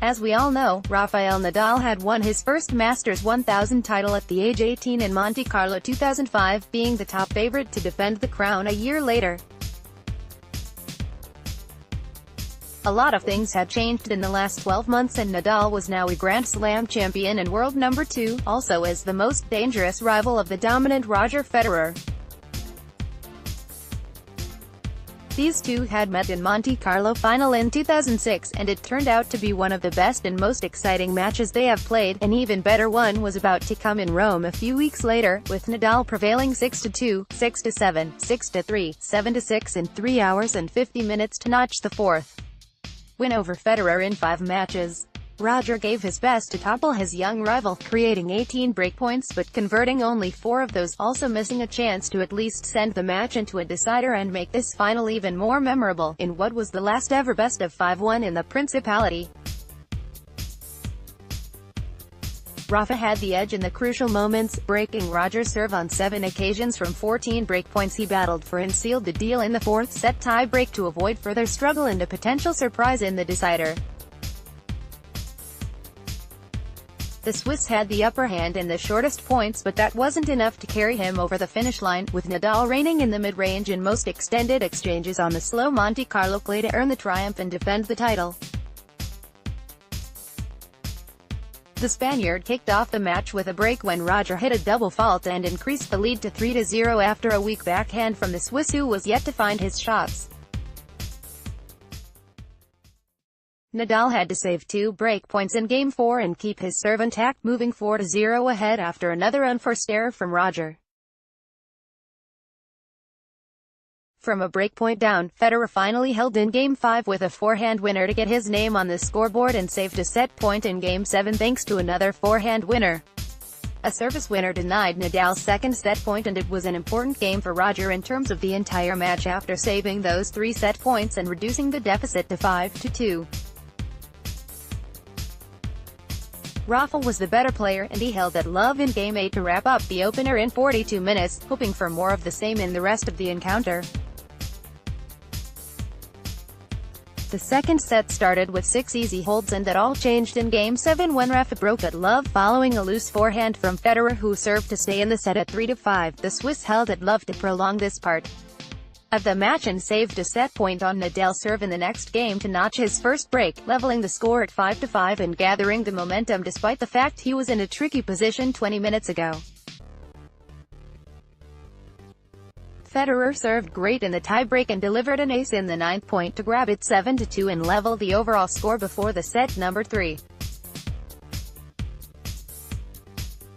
As we all know, Rafael Nadal had won his first Masters 1000 title at the age 18 in Monte Carlo 2005, being the top favorite to defend the crown a year later. A lot of things had changed in the last 12 months and Nadal was now a Grand Slam champion and world number 2, also as the most dangerous rival of the dominant Roger Federer. These two had met in Monte Carlo final in 2006, and it turned out to be one of the best and most exciting matches they have played. An even better one was about to come in Rome a few weeks later, with Nadal prevailing 6-2, 6-7, 6-3, 7-6 in 3 hours and 50 minutes to notch the fourth win over Federer in 5 matches. Roger gave his best to topple his young rival, creating 18 breakpoints but converting only 4 of those, also missing a chance to at least send the match into a decider and make this final even more memorable, in what was the last ever best-of-5 won in the Principality. Rafa had the edge in the crucial moments, breaking Roger's serve on 7 occasions from 14 breakpoints he battled for and sealed the deal in the 4th set tie-break to avoid further struggle and a potential surprise in the decider. The Swiss had the upper hand in the shortest points, but that wasn't enough to carry him over the finish line, with Nadal reigning in the mid-range in most extended exchanges on the slow Monte Carlo clay to earn the triumph and defend the title. The Spaniard kicked off the match with a break when Roger hit a double fault and increased the lead to 3-0 after a weak backhand from the Swiss, who was yet to find his shots. Nadal had to save 2 breakpoints in Game 4 and keep his serve intact, moving 4-0 ahead after another unforced error from Roger. From a breakpoint down, Federer finally held in Game 5 with a forehand winner to get his name on the scoreboard and saved a set point in Game 7 thanks to another forehand winner. A service winner denied Nadal's second set point, and it was an important game for Roger in terms of the entire match after saving those 3 set points and reducing the deficit to 5-2. Rafa was the better player, and he held at love in Game 8 to wrap up the opener in 42 minutes, hoping for more of the same in the rest of the encounter. The second set started with 6 easy holds, and that all changed in Game 7 when Rafa broke at love following a loose forehand from Federer, who served to stay in the set at 3-5. The Swiss held at love to prolong this part of the match and saved a set point on Nadal's serve in the next game to notch his first break, leveling the score at 5-5 and gathering the momentum despite the fact he was in a tricky position 20 minutes ago. Federer served great in the tiebreak and delivered an ace in the 9th point to grab it 7-2 and level the overall score before the set number 3.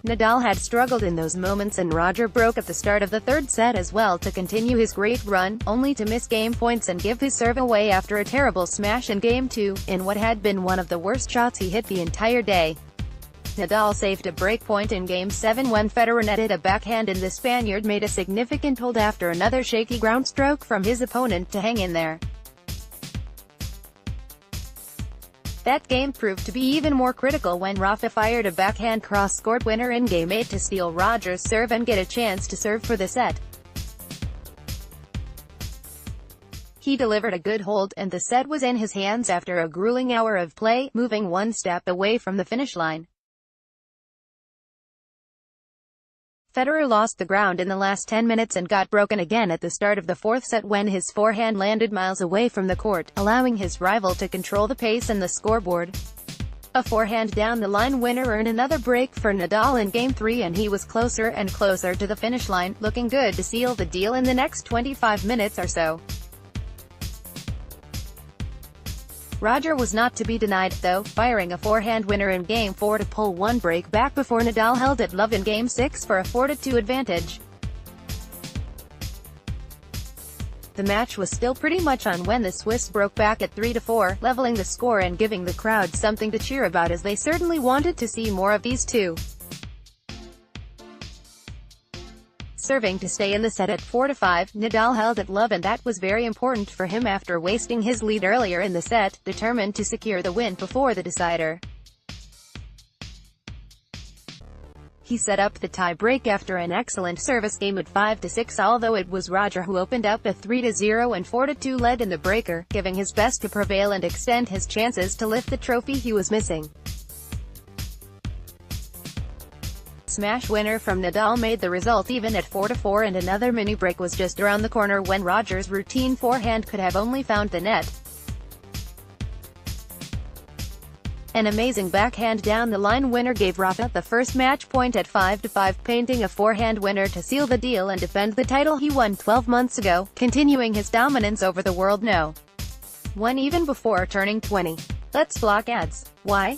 Nadal had struggled in those moments, and Roger broke at the start of the 3rd set as well to continue his great run, only to miss game points and give his serve away after a terrible smash in Game 2, in what had been one of the worst shots he hit the entire day. Nadal saved a breakpoint in Game 7 when Federer netted a backhand, and the Spaniard made a significant hold after another shaky ground stroke from his opponent to hang in there. That game proved to be even more critical when Rafa fired a backhand cross-court winner in Game 8 to steal Roger's serve and get a chance to serve for the set. He delivered a good hold, and the set was in his hands after a grueling hour of play, moving 1 step away from the finish line. Federer lost the ground in the last 10 minutes and got broken again at the start of the 4th set when his forehand landed miles away from the court, allowing his rival to control the pace and the scoreboard. A forehand down-the-line winner earned another break for Nadal in Game 3, and he was closer and closer to the finish line, looking good to seal the deal in the next 25 minutes or so. Roger was not to be denied, though, firing a forehand winner in Game 4 to pull 1 break back before Nadal held at love in Game 6 for a 4-2 advantage. The match was still pretty much on when the Swiss broke back at 3-4, leveling the score and giving the crowd something to cheer about, as they certainly wanted to see more of these two. Serving to stay in the set at 4-5, Nadal held at love, and that was very important for him after wasting his lead earlier in the set, determined to secure the win before the decider. He set up the tie-break after an excellent service game at 5-6, although it was Roger who opened up a 3-0 and 4-2 lead in the breaker, giving his best to prevail and extend his chances to lift the trophy he was missing. Smash winner from Nadal made the result even at 4-4, and another mini-break was just around the corner when Roger's routine forehand could have only found the net. An amazing backhand down the line winner gave Rafa the first match point at 5-5, painting a forehand winner to seal the deal and defend the title he won 12 months ago, continuing his dominance over the world No. 1 even before turning 20. Let's block ads. Why?